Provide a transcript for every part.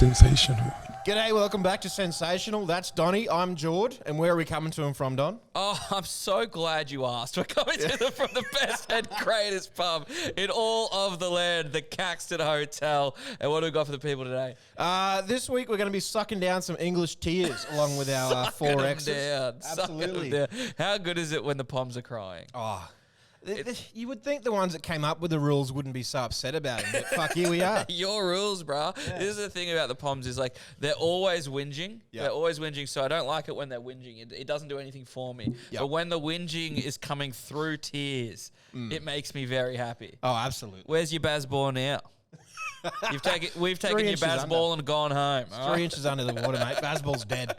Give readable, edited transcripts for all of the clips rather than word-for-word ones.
Sensational. G'day, welcome back to Sensational. That's Donnie. I'm Jord. And where are we coming to and from, Don? Oh, I'm so glad you asked. We're coming to them from the best and greatest pub in all of the land, the Caxton Hotel. And what do we got for the people today? This week we're going to be sucking down some English tears along with our four X's. Absolutely. How good is it when the Poms are crying? Oh, you would think the ones that came up with the rules wouldn't be so upset about it, but fuck, here we are. Your rules, bruh. Yeah. This is the thing about the Poms is like they're always whinging. Yep. They're always whinging, so I don't like it when they're whinging. It doesn't do anything for me. Yep. But when the whinging is coming through tears, it makes me very happy. Oh, absolutely. Where's your Baz ball now? We've taken your Baz ball and gone home. 3 inches under the water, mate. Baz ball's dead.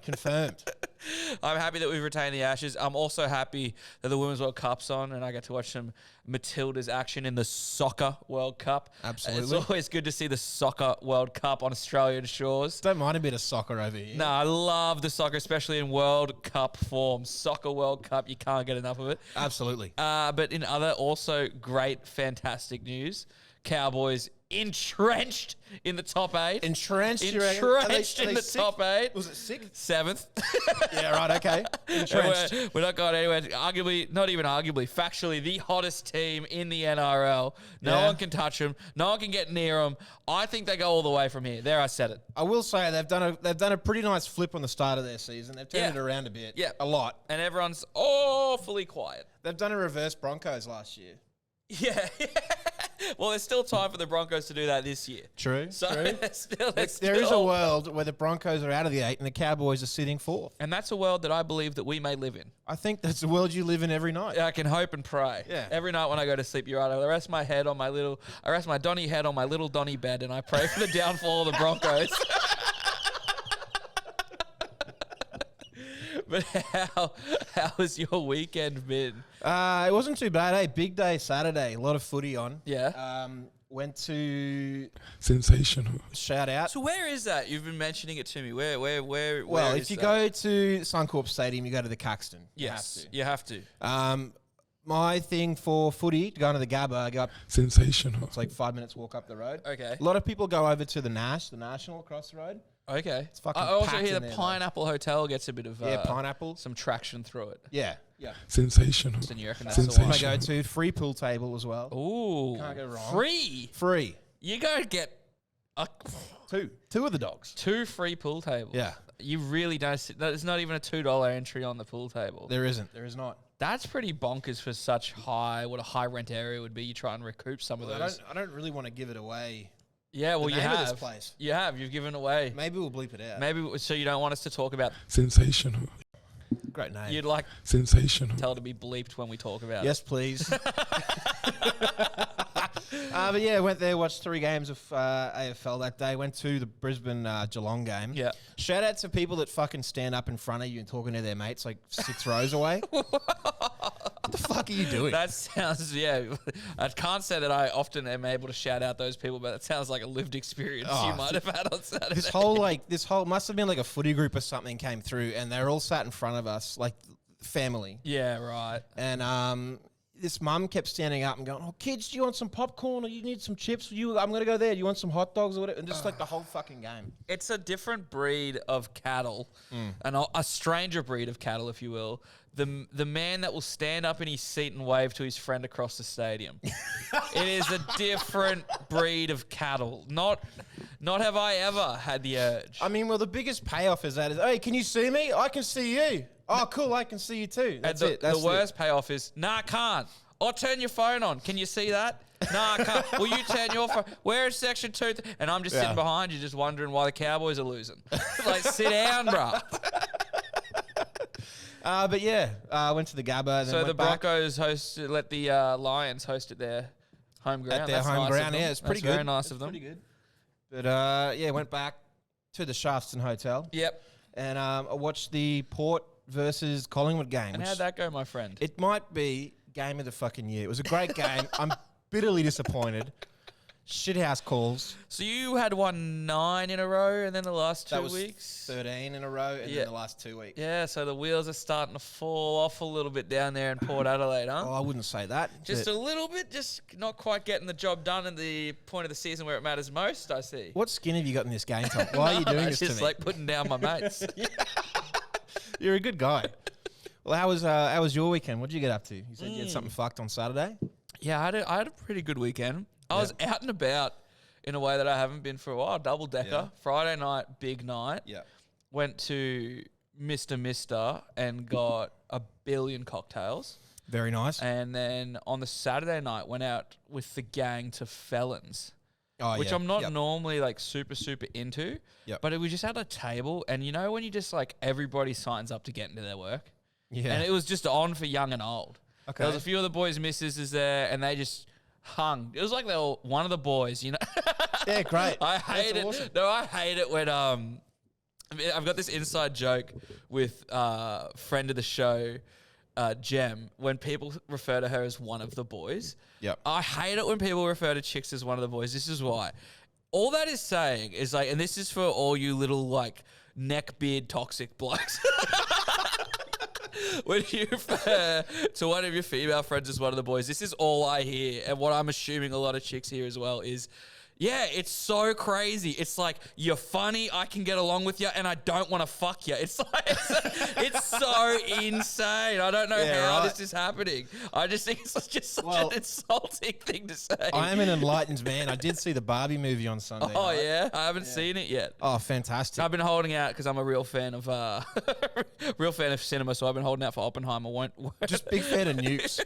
Confirmed. I'm happy that we've retained the Ashes. I'm also happy that the Women's World Cup's on and I get to watch some Matilda's action in the Soccer World Cup. Absolutely. It's always good to see the Soccer World Cup on Australian shores. Don't mind a bit of soccer over here. No, I love the soccer, especially in World Cup form. Soccer World Cup, you can't get enough of it. Absolutely. But in other also great, fantastic news, Cowboys entrenched in the top 8. Entrenched in the top 8. Was it 6th? 7th. Yeah, right, okay. Entrenched. We're not going anywhere. Arguably, not even arguably, factually, the hottest team in the NRL. No one can touch them. No one can get near them. I think they go all the way from here. There, I said it. I will say they've done a pretty nice flip on the start of their season. They've turned it around a bit. Yeah. A lot. And everyone's awfully quiet. They've done a reverse Broncos last year. Yeah. Well, there's still time for the Broncos to do that this year. True. So true. There is a world where the Broncos are out of the 8 and the Cowboys are sitting 4th. And that's a world that I believe that we may live in. I think that's the world you live in every night. Yeah, I can hope and pray. Yeah. Every night when I go to sleep, you're right. I rest my Donnie head on my little Donnie bed and I pray for the downfall of the Broncos. But how has your weekend been? It wasn't too bad, eh? Big day Saturday. A lot of footy on. Yeah. Went to... Sensational. Shout out. So where is that? You've been mentioning it to me. Where Well, if you go to Suncorp Stadium, you go to the Caxton. Yes, you have to. My thing for footy, to go into the Gabba, I go up... Sensational. It's like 5 minutes walk up the road. Okay. A lot of people go over to the National across the road. Okay. It's fucking I also packed hear the Pineapple Hotel gets a bit of pineapple, some traction through it. Yeah. Sensational. So you reckon that's Sensational. the one? I go to free pool table as well. Ooh. Can't go wrong. Free. Free. You go get Two of the dogs. 2 free pool tables. Yeah. You really don't. There's not even a $2 entry on the pool table. There isn't. There is not. That's pretty bonkers for such what a high rent area would be. You try and recoup some of those. I don't really want to give it away. Yeah, well, you have. This place. You have. You've given away. Maybe we'll bleep it out. Maybe so you don't want us to talk about. Sensational. Great name. You'd like Sensational. tell to be bleeped when we talk about yes, please. But yeah, went there, watched 3 games of AFL that day. Went to the Brisbane Geelong game. Yeah. Shout out to people that fucking stand up in front of you and talking to their mates like 6 rows away. What the fuck are you doing? That sounds, I can't say that I often am able to shout out those people, but that sounds like a lived experience you might have had on Saturday. This whole must have been like a footy group or something came through and they're all sat in front of us, like family. Yeah, right. And this mum kept standing up and going, "Oh, kids, do you want some popcorn or you need some chips? I'm going to go there. Do you want some hot dogs or whatever?" And just like the whole fucking game. It's a different breed of cattle, and a stranger breed of cattle, if you will. The man that will stand up in his seat and wave to his friend across the stadium. It is a different breed of cattle. Not have I ever had the urge. I mean, well, the biggest payoff is that hey, can you see me? I can see you. Oh, cool, I can see you too. That's it. That's the worst payoff is, nah, I can't. Or turn your phone on. Can you see that? Nah, I can't. Will you turn your phone? Where is section 2? And I'm just sitting behind you just wondering why the Cowboys are losing. Like, sit down, bro. But yeah, I went to the Gabba. So the Broncos let the Lions host at their home ground. At their home ground, yeah. It's pretty good. Very nice of them. Pretty good. But yeah, went back to the Shafton Hotel. Yep. And I watched the Port versus Collingwood game. And how'd that go, my friend? It might be game of the fucking year. It was a great game. I'm bitterly disappointed. Shithouse calls. So you had won 9 in a row, and then the last 2 That was weeks. 13 in a row, and Yeah. then the last 2 weeks. Yeah, so the wheels are starting to fall off a little bit down there in Port Adelaide, huh? Oh, I wouldn't say that. Just but a little bit, just not quite getting the job done at the point of the season where it matters most, I see. what skin have you got in this game, Tom? Why are you doing this to Just me? like putting down my mates. You're a good guy. Well, how was your weekend? What did you get up to? You said you had something fucked on Saturday. Yeah, I had a pretty good weekend. I was out and about in a way that I haven't been for a while. Double decker. Yeah. Friday night, big night. Yeah. Went to Mr. and got a billion cocktails. Very nice. And then on the Saturday night, went out with the gang to Felons, which yeah. I'm not Yep. normally like super into. Yep. But we just had a table, and you know when you just like everybody signs up to get into their work, Yeah. and it was just on for young and old. Okay. There was a few of the boys' misses there, and they just hung. It was like they were one of the boys, you know. Yeah, great. I hate That's it. awesome. No, I hate it when I've got this inside joke with friend of the show, Jem, when people refer to her as one of the boys. Yep. I hate it when people refer to chicks as one of the boys. This is why. All that is saying is like, and this is for all you little like neckbeard toxic blokes. When you refer to one of your female friends as one of the boys, this is all I hear. And what I'm assuming a lot of chicks hear as well is, yeah, it's so crazy. It's like, you're funny, I can get along with you, and I don't want to fuck you. It's like, it's so insane. I don't know how this is happening. I just think it's just such an insulting thing to say. I am an enlightened man. I did see the Barbie movie on Sunday. Oh, night. yeah? I haven't seen it yet. Oh, fantastic. I've been holding out because I'm a real fan of cinema, so I've been holding out for Oppenheimer. Just big fan of nukes.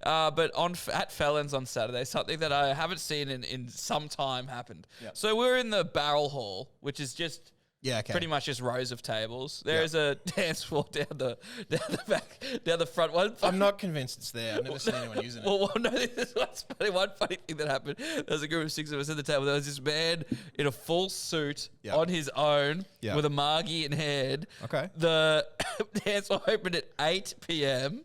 But at Felons on Saturday, something that I haven't seen in some time happened. Yep. So we're in the Barrel Hall, which is just Yeah, okay. pretty much just rows of tables. There is a dance floor down the front one. I'm not convinced it's there. I've never seen anyone using it. Well, no, this is what's funny. One funny thing that happened. There was a group of 6 of us at the table. There was this man in a full suit Yep. on his own Yep. with a margie in hand. Okay. The dance floor opened at 8 p.m.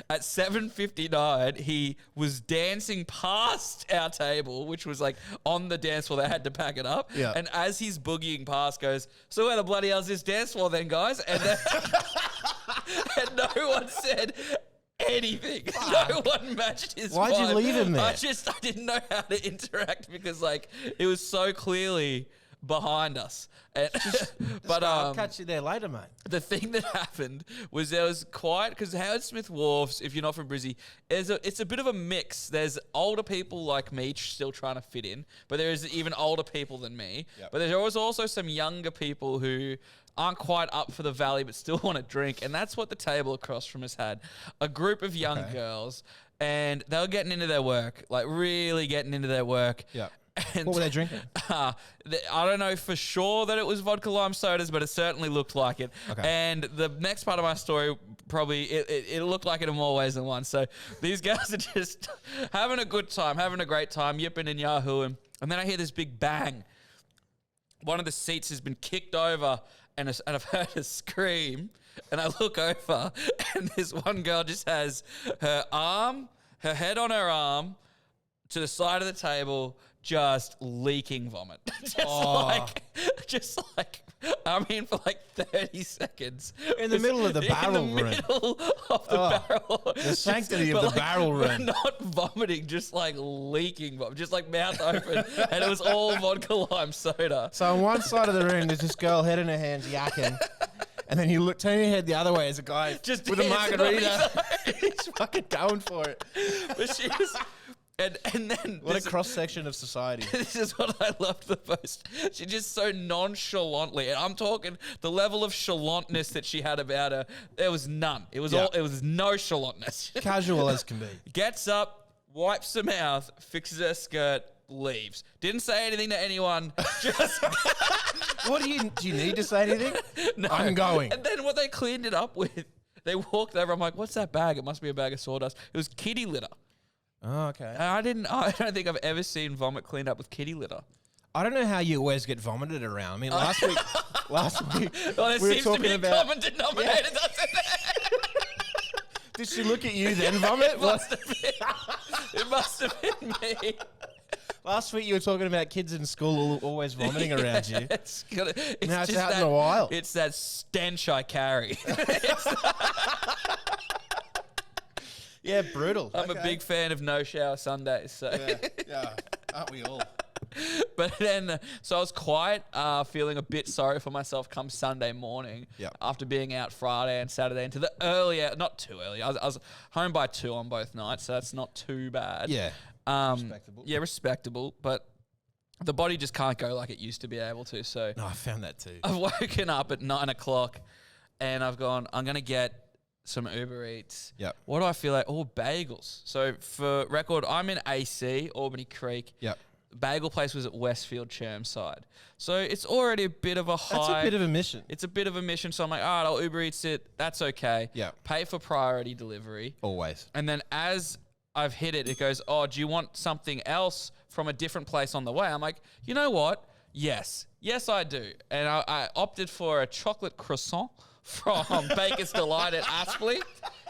At 7:59, he was dancing past our table, which was like on the dance floor. They had to pack it up. Yeah. And as he's boogieing past, goes, "So where the bloody hell's this dance floor then, guys?" And then and no one said anything. No one matched his Why'd you vibe. leave him there? I didn't know how to interact because like it was so clearly behind us. And, but I'll catch you there later, mate. the thing that happened was there was quite, because Howard Smith Wharfs, if you're not from Brizzy, it's a bit of a mix. There's older people like me still trying to fit in, but there is even older people than me. Yep. But there was also some younger people who aren't quite up for the valley but still want to drink, and that's what the table across from us had. A group of young girls, and they were getting into their work, like really getting into their work. Yeah. And What were they drinking? I don't know for sure that it was vodka lime sodas, but it certainly looked like it. Okay. And the next part of my story, probably, it looked like it in more ways than one. So these guys are just having a good time, having a great time, yipping and yahooing. And then I hear this big bang. One of the seats has been kicked over, and I've heard a scream. And I look over, and this one girl just has her head on her arm, to the side of the table, just leaking vomit. just like, I mean, for like 30 seconds. In the middle of the barrel In the room. middle of the barrel. The sanctity of the barrel room. Not vomiting, just like leaking vomit, just like mouth open. And it was all vodka lime soda. So on one side of the room, there's this girl, head in her hands, yakking. And then you turn your head the other way as a guy Just with a dancing on his margarita. He's fucking going for it. But she was... And then... What a cross-section of society. This is what I loved the most. She just so nonchalantly, and I'm talking the level of chalantness that she had about her, there was none. It was it was no chalantness. Casual as can be. Gets up, wipes her mouth, fixes her skirt, leaves. Didn't say anything to anyone. Just Do you need to say anything? no. I'm going. And then what they cleaned it up with, they walked over. I'm like, what's that bag? It must be a bag of sawdust. It was kitty litter. Oh, okay. And I don't think I've ever seen vomit cleaned up with kitty litter. I don't know how you always get vomited around. I mean, last week Well, there we were seems to be talking a about. common denominator, doesn't there? Did she look at you then vomit? It must have been me. Last week you were talking about kids in school always vomiting around you. It's Now it's just out in the wild. It's that stench I carry. Yeah, brutal. I'm a big fan of no shower Sundays. So, Yeah, aren't we all? but then so I was quite feeling a bit sorry for myself come Sunday morning. Yep. After being out Friday and Saturday into the earlier, not too early. I was home by 2 on both nights, so that's not too bad. Yeah. Respectable. Yeah, respectable, but the body just can't go like it used to be able to. So No, I found that too. I've woken up at 9 o'clock and I've gone, I'm going to get some Uber Eats. Yep. What do I feel like? Oh, bagels. So for record, I'm in AC, Albany Creek. Yep. Bagel place was at Westfield Chermside. So it's already a bit of a high. That's a bit of a mission. It's a bit of a mission. So I'm like, all right, I'll Uber Eats it. That's okay. Yeah. Pay for priority delivery. Always. And then as I've hit it, it goes, oh, do you want something else from a different place on the way? I'm like, you know what? Yes. Yes, I do. And I opted for a chocolate croissant from Baker's Delight at Aspley.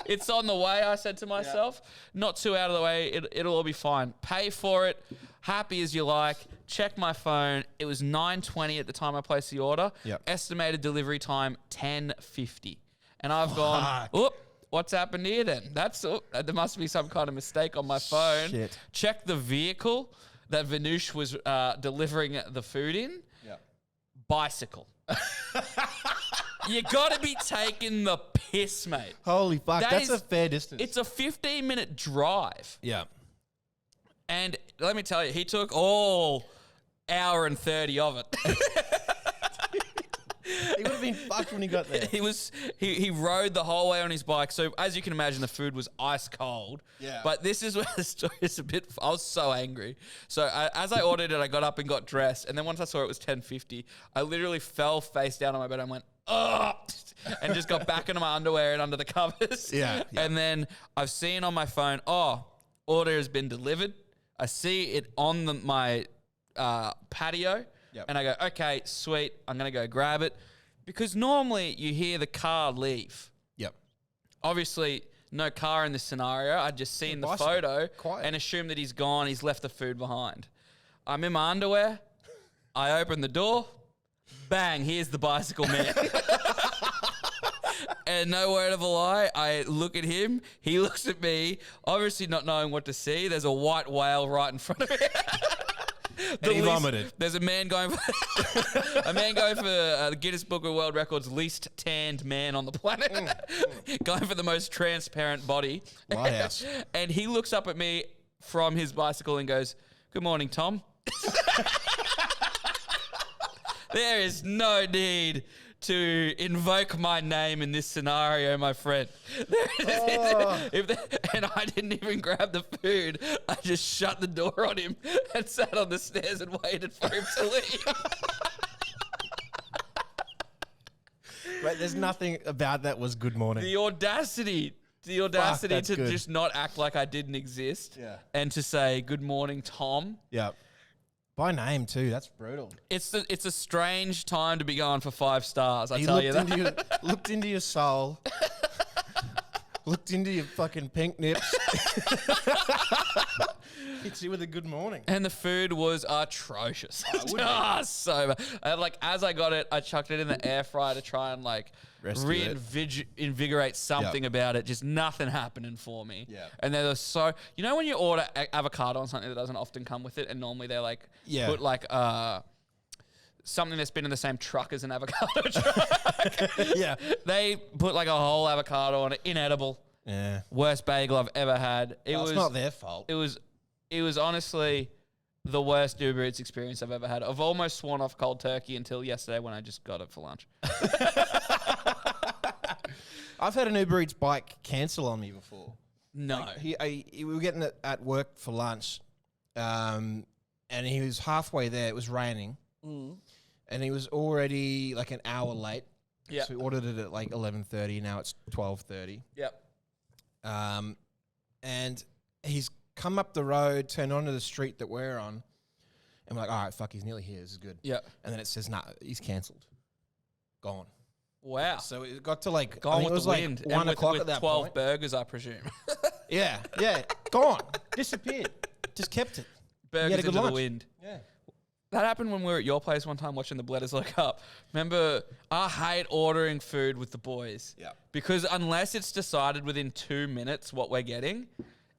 It's on the way, I said to myself. Not too out of the way. It'll all be fine. Pay for it. Happy as you like. Check my phone. It was 9:20 at the time I placed the order. Yep. Estimated delivery time 10:50. And I've gone, oop, what's happened here then? There must be some kind of mistake on my phone. Shit. Check the vehicle that Vanush was delivering the food in. Yep. Bicycle. You got to be taking the piss, mate. Holy fuck, that's Is- a fair distance. It's a 15-minute drive. Yeah. And let me tell you, he took all hour and 30 of it. He would have been fucked when he got there. He rode the whole way on his bike. So as you can imagine, the food was ice cold. Yeah. But this is where the story is a bit. I was so angry. So as I ordered it, I got up and got dressed. And then once I saw it was 10:50, I literally fell face down on my bed. I went, oh, and just got back into my underwear and under the covers. Yeah. And then I've seen on my phone, order has been delivered. I see it on my patio. Yep. And I go, okay, sweet. I'm going to go grab it. Because normally you hear the car leave. Yep. Obviously, no car in this scenario. I'd just seen the bicycle. photo Quiet. and assumed that he's gone. He's left the food behind. I'm in my underwear. I open the door. Bang, here's the bicycle man. And no word of a lie, I look at him. He looks at me, obviously not knowing what to see. There's a white whale right in front of me. And he vomited. There's a man going for the Guinness Book of World Records least tanned man on the planet, going for the most transparent body. Lighthouse. And he looks up at me from his bicycle and goes, "Good morning, Tom." There is no need to invoke my name in this scenario, my friend. And I didn't even grab the food. I just shut the door on him and sat on the stairs and waited for him to leave. Wait, there's nothing about that was good morning. The audacity that's to good. just not act like I didn't exist. Yeah. And to say, "Good morning, Tom." Yeah. By name too. That's brutal. It's a strange time to be going for 5 stars, I He tell looked you that. looked into your soul. Looked into your fucking pink nips. Hits you with a good morning. And the food was atrocious. would be. So bad. As I got it, I chucked it in the air fryer to try and Rescue it. reinvigorate something about it. Just nothing happening for me. Yeah. And they were so, when you order avocado on something that doesn't often come with it, and normally they're Yeah. put something that's been in the same truck as an avocado truck. Yeah. They put a whole avocado on it, inedible. Yeah. Worst bagel I've ever had. It's not their fault. It was honestly the worst Uber Eats experience I've ever had. I've almost sworn off cold turkey until yesterday when I just got it for lunch. I've had an Uber Eats bike cancel on me before. No. We were getting it at work for lunch, and he was halfway there. It was raining, and he was already an hour late. Yeah. So we ordered it at 11:30. Now it's 12:30. Yep. And he's come up the road, turned onto the street that we're on, and we're like, all right, fuck, he's nearly here. This is good. Yep. And then it says, nah, he's cancelled. Gone. Wow. So it got to I Gone think with it was the wind. 1 And o'clock with at that 12 point. burgers, I presume. Yeah, gone. Disappeared. Just kept it. burgers good into the lunch. wind. Yeah. That happened when we were at your place one time watching the Bledisloe Cup. Remember, I hate ordering food with the boys. Yeah. Because unless it's decided within 2 minutes what we're getting,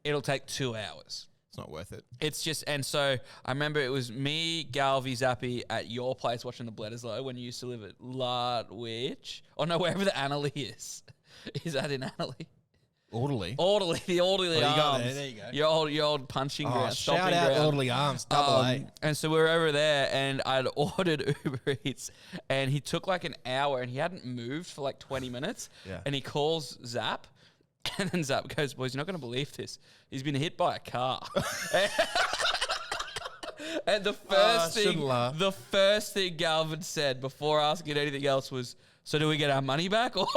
it'll take 2 hours. It's not worth it. It's just, and so I remember it was me, Galvy, Zappy at your place watching the Bledisloe when you used to live at Lardwich. Oh no, wherever the Annerley is. Is that in Annerley? Orderly. The Orderly Oh, you Arms. got there, there you go. Your old punching Oh, ground. shout stomping out ground. Orderly Arms, double A. And so we were over there, and I'd ordered Uber Eats, and he took like an hour, and he hadn't moved for like 20 minutes. Yeah. And he calls Zap, and then Zap goes, "Boys, you're not going to believe this. He's been hit by a car." And the first thing Galvin said before asking anything else was, "So do we get our money back?" Or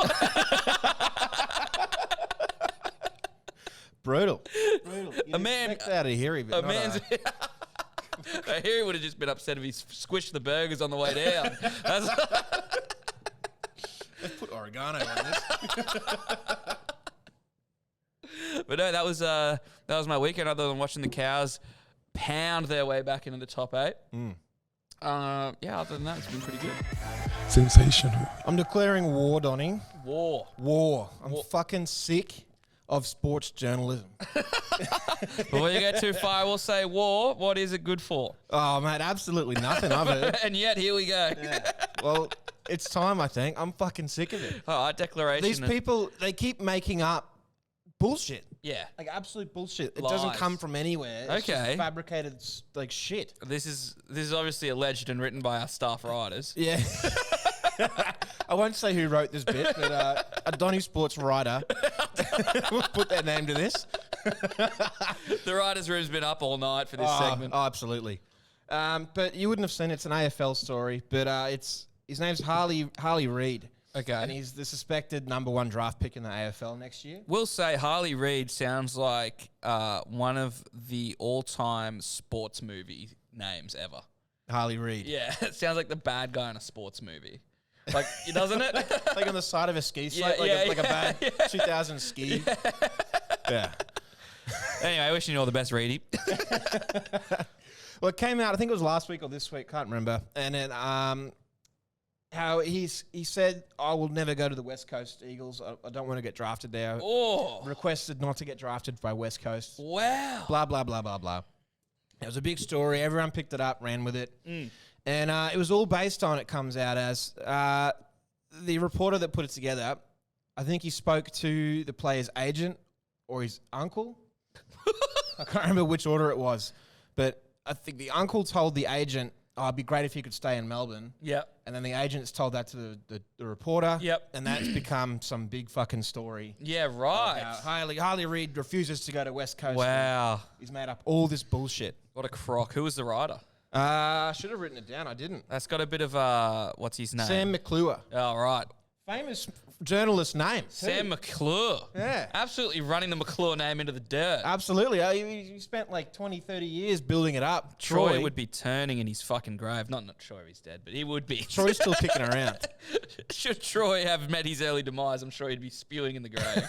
Brutal. A man- out of Harry, but a man's. I hear he would have just been upset if he squished the burgers on the way down. let's put oregano on this. But no, that was my weekend. Other than watching the cows pound their way back into the top 8. Other than that, it's been pretty good. Sensational. I'm declaring war, Donny. War. I'm fucking sick of sports journalism. Before you get too far, we'll say war. What is it good for? Oh, mate, absolutely nothing of it. And yet, here we go. Yeah. Well, it's time, I think. I'm fucking sick of it. All right, declaration. These people, they keep making up bullshit. Yeah. Like absolute bullshit. It Lies. doesn't come from anywhere. It's just Okay. fabricated like shit. This is obviously alleged and written by our staff writers. Yeah. I won't say who wrote this bit, but a Donny Sports writer will put their name to this. The writers' room's been up all night for this segment. Oh, absolutely. But you wouldn't have seen it. It's an AFL story, but his name's Harley Reid. Okay. And he's the suspected number 1 draft pick in the AFL next year. We'll say Harley Reid sounds like one of the all-time sports movie names ever. Harley Reid. Yeah, it sounds like the bad guy in a sports movie. Like, doesn't it? Like on the side of a ski slope, Yeah, like a bad 2000 ski. Yeah. Anyway, wishing you all the best, Reedy. Well, it came out, I think it was last week or this week, can't remember. And it, how he said, "I will never go to the West Coast Eagles. I don't want to get drafted there." Oh, Requested not to get drafted by West Coast. wow. Blah, blah, blah, blah, blah. It was a big story. Everyone picked it up, ran with it. And it was all based on, it comes out as, the reporter that put it together, I think he spoke to the player's agent or his uncle. I can't remember which order it was. But I think the uncle told the agent, "Oh, it'd be great if you could stay in Melbourne." Yep. And then the agent's told that to the reporter. Yep. And that's become some big fucking story. Yeah, right. Harley Reid refuses to go to West Coast. Wow. He's made up all this bullshit. What a crock. Who was the writer? Should have written it down. I didn't. That's got a bit of, what's his name? Sam McClure. Oh, right. Famous journalist name. Sam McClure. Yeah. Absolutely running the McClure name into the dirt. Absolutely. He spent like 20, 30 years building it up. Troy would be turning in his fucking grave. Not sure he's dead, but he would be. Troy's still kicking around. Should Troy have met his early demise, I'm sure he'd be spewing in the grave.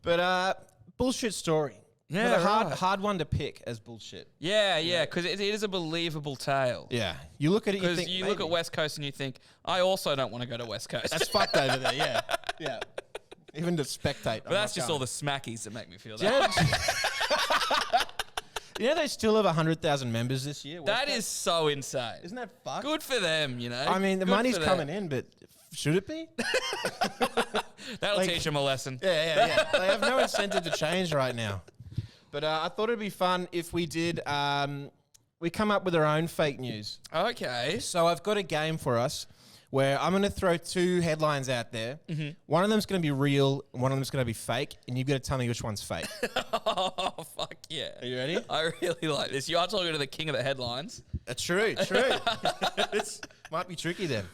But bullshit story. Yeah, But a hard one to pick as bullshit. Yeah, because it is a believable tale. Yeah. You look at it, you Because think, you look at West Coast and you think, I also don't want to go to West Coast. that's fucked over there, yeah. Yeah. Even to spectate. But that's just all the smackies that make me feel Do you that. know, you know they still have 100,000 members this year? That is so insane. Isn't that fucked? Good for them, you know. I mean, the Good money's for them. coming in, but should it be? That'll like- teach them a lesson. Yeah. They have no incentive to change right now. But I thought it'd be fun if we did. We come up with our own fake news. Okay. So I've got a game for us where I'm going to throw 2 headlines out there. Mm-hmm. One of them's going to be real, and one of them's going to be fake, and you've got to tell me which one's fake. Oh, fuck yeah. Are you ready? I really like this. You are talking to the king of the headlines. True. This might be tricky then.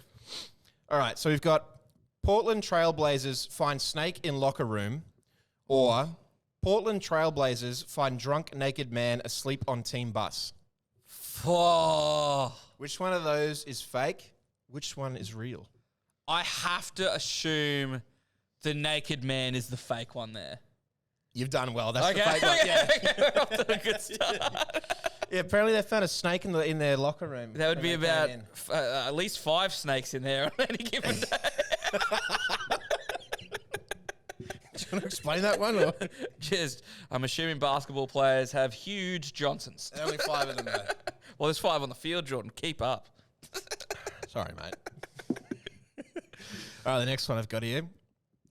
All right, so we've got Portland Trailblazers find snake in locker room, or Portland Trailblazers find drunk naked man asleep on team bus. Oh, Which one of those is fake? Which one is real? I have to assume the naked man is the fake one there. You've done well. That's Okay, the fake one. Yeah. we're off to a good start. Yeah, apparently they found a snake in their locker room. That would when be they about came in. at least 5 snakes in there on any given day. Do you want to explain that one? Or? Just, I'm assuming basketball players have huge Johnsons. Only 5 of them, though. Well, there's 5 on the field, Jordan. Keep up. Sorry, mate. All right, the next one I've got here.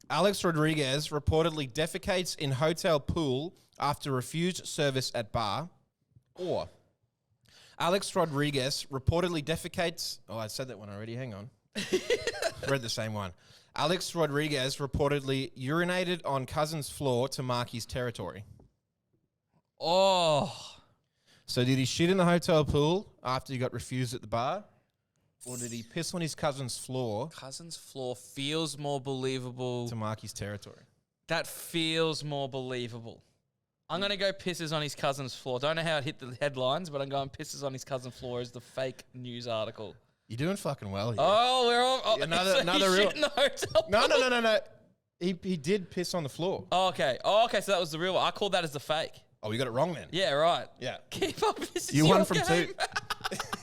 Alex Rodriguez reportedly defecates in hotel pool after refused service at bar. Or Alex Rodriguez reportedly defecates... Oh, I said that one already. Hang on. Read the same one. Alex Rodriguez reportedly urinated on cousin's floor to mark his territory. Oh. So did he shit in the hotel pool after he got refused at the bar? Or did he piss on his cousin's floor Cousin's floor feels more believable. to mark his territory? That feels more believable. I'm going to go pisses on his cousin's floor. Don't know how it hit the headlines, but I'm going pisses on his cousin's floor as the fake news article. You're doing fucking well here. Oh, we're all... Oh, Another he real- shit in the hotel No. He did piss on the floor. Oh, okay. Oh, okay, so that was the real one. I called that as the fake. Oh, you got it wrong then. Yeah, right. Yeah. Keep up. This is You your won from game. 2.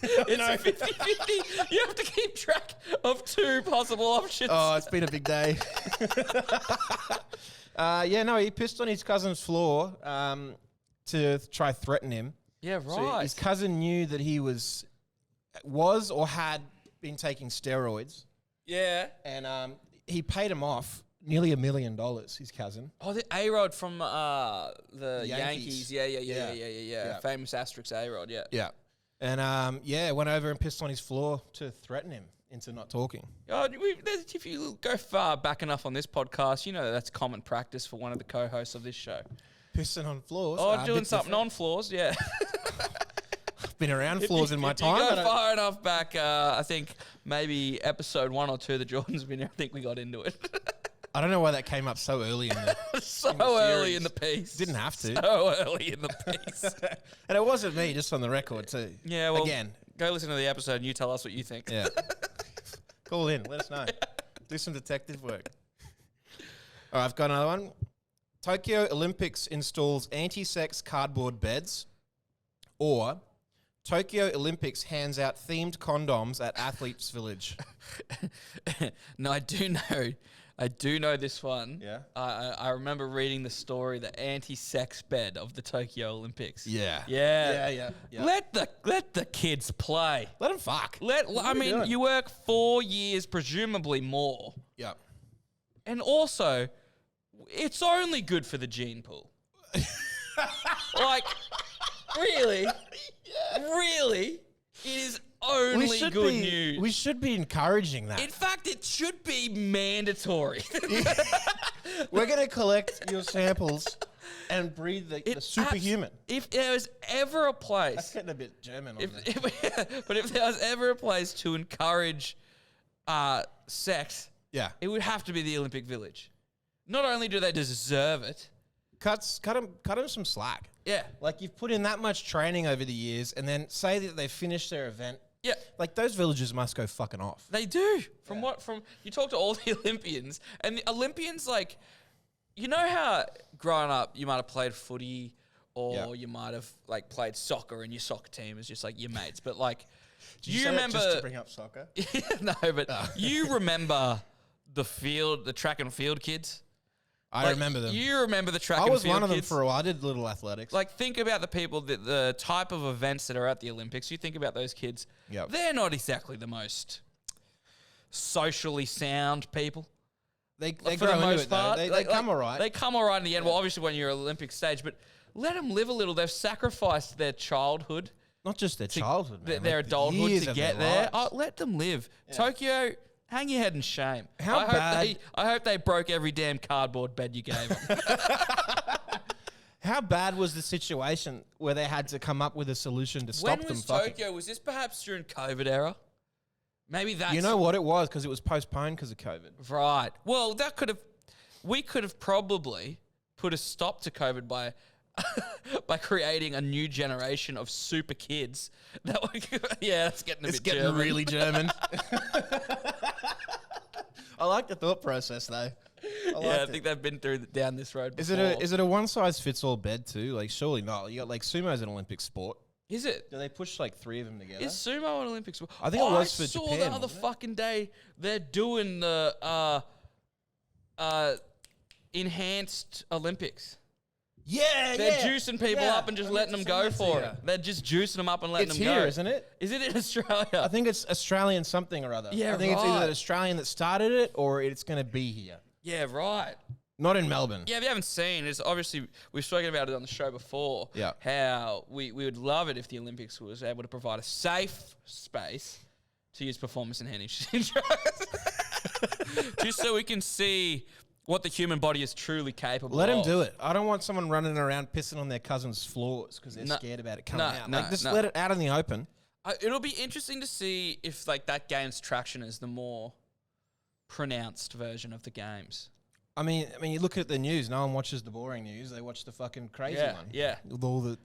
It's No. a 50-50. You have to keep track of 2 possible options. Oh, it's been a big day. He pissed on his cousin's floor to try threaten him. Yeah, So right. his cousin knew that he was or had been taking steroids, Yeah. and he paid him off nearly $1 million, his cousin. Oh, the A-Rod from the Yankees. Yankees. Yeah. Famous asterisk A-Rod, yeah. Yeah. And, went over and pissed on his floor to threaten him into not talking. Oh, if you go far back enough on this podcast, you know that's common practice for one of the co-hosts of this show. Pissing on floors. Oh, a doing bit something different. on floors, yeah. Been around floors in my If time. you I go don't- far enough back, I think maybe episode 1 or 2 that Jordan's been here, I think we got into it. I don't know why that came up so early in the... So in the early series. in the piece. Didn't have to. So early in the piece. And it wasn't me, just on the record too. Yeah, well, Again. go listen to the episode and you tell us what you think. Yeah. Call in. Let us know. Do some detective work. All right, I've got another one. Tokyo Olympics installs anti-sex cardboard beds. Or Tokyo Olympics hands out themed condoms at Athletes Village. No, I do know this one. Yeah? I remember reading the story, the anti-sex bed of the Tokyo Olympics. Yeah. Yeah. Yeah. Let the kids play. Let them fuck. I mean, doing? you work 4 years, presumably more. Yeah. And also, it's only good for the gene pool. Like, really? Really? It is only good news. We should be encouraging that. In fact, it should be mandatory. We're going to collect your samples and breed the superhuman. If there was ever a That's place, getting a bit German on if, there. but if there was ever a place to encourage sex, Yeah. it would have to be the Olympic Village. Not only do they deserve it, Cut them some slack. yeah, Like, you've put in that much training over the years, and then say that they finished their event. yeah. Like, those villages must go fucking off. They do. From you talk to all the Olympians, and the Olympians, like, you know how growing up you might have played footy or you might have like played soccer, and your soccer team is just like your mates. But like, do you say that remember? just to bring up soccer? No, but you remember the track and field kids. I remember them. You remember the track I and was field one of them kids? for a while. I did little athletics. Like, think about the people, the type of events that are at the Olympics. You think about those kids. Yep. They're not exactly the most socially sound people. they For grow the into most it, though. part. They come all right. They come all right in the end. Well, obviously, when you're at Olympic stage, but let them live a little. They've sacrificed their childhood, Not just their childhood, man. their like the adulthood years to of get their there. lives. Oh, let them live. Tokyo, hang your head in shame. How bad- I hope they broke every damn cardboard bed you gave them. How bad was the situation where they had to come up with a solution to stop When them was fucking? Tokyo? Was this perhaps during COVID era? Maybe that's You know what it was? Because it was postponed because of COVID. right. Well, we could have probably put a stop to COVID by by creating a new generation of super kids. That that's getting a It's bit getting German. really German. I like the thought process, though. I think they've been down this road before. Is it a one size fits all bed too? Like surely not. You got like sumo's an Olympic sport. Is it? Do they push like 3 of them together? Is sumo an Olympic sport? I think it was for saw Japan, the other wasn't it? fucking day they're doing the enhanced Olympics. Yeah, They're juicing people up and just letting them go for it. here. They're just juicing them up and letting It's them here, go. isn't it? Is it in Australia? I think it's Australian something or other. Yeah, I think it's either right. an Australian that started it or it's going to be here. Yeah, right. Not in Melbourne. Yeah, if you haven't seen, it's obviously, we've spoken about it on the show before, Yeah. how we would love it if the Olympics was able to provide a safe space to use performance-enhancing drugs. Just so we can see what the human body is truly capable Let of. them do it. I don't want someone running around pissing on their cousin's floors because they're scared about it coming out. Like, just let it out in the open. It'll be interesting to see if like that gains traction as the more pronounced version of the games. I mean, you look at the news. No one watches the boring news. They watch the fucking crazy one. Yeah. With all the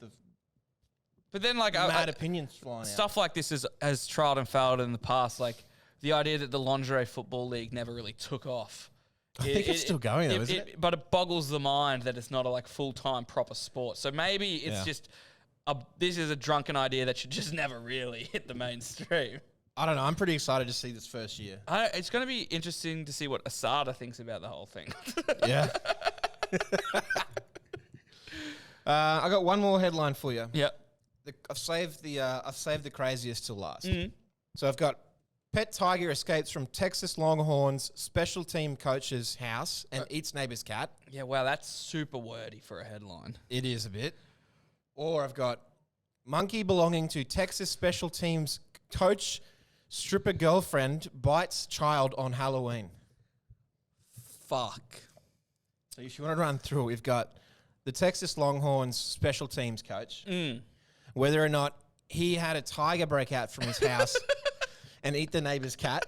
But then like mad opinions flying out. stuff like this has trialed and failed in the past. Like the idea that the lingerie football league never really took off. I think it's still going though, isn't it? But it boggles the mind that it's not a like full-time proper sport. So maybe it's just this is a drunken idea that should just never really hit the mainstream. I don't know. I'm pretty excited to see this first year. It's going to be interesting to see what Asada thinks about the whole thing. Yeah. I got one more headline for you. Yep. I've saved the craziest till last. So I've got pet tiger escapes from Texas Longhorns special team coach's house and eats neighbor's cat. Yeah, wow, that's super wordy for a headline. It is a bit. Or I've got monkey belonging to Texas special teams coach stripper girlfriend bites child on Halloween. Fuck. So if you want to run through, we've got the Texas Longhorns special teams coach, whether or not he had a tiger break out from his house and eat the neighbor's cat,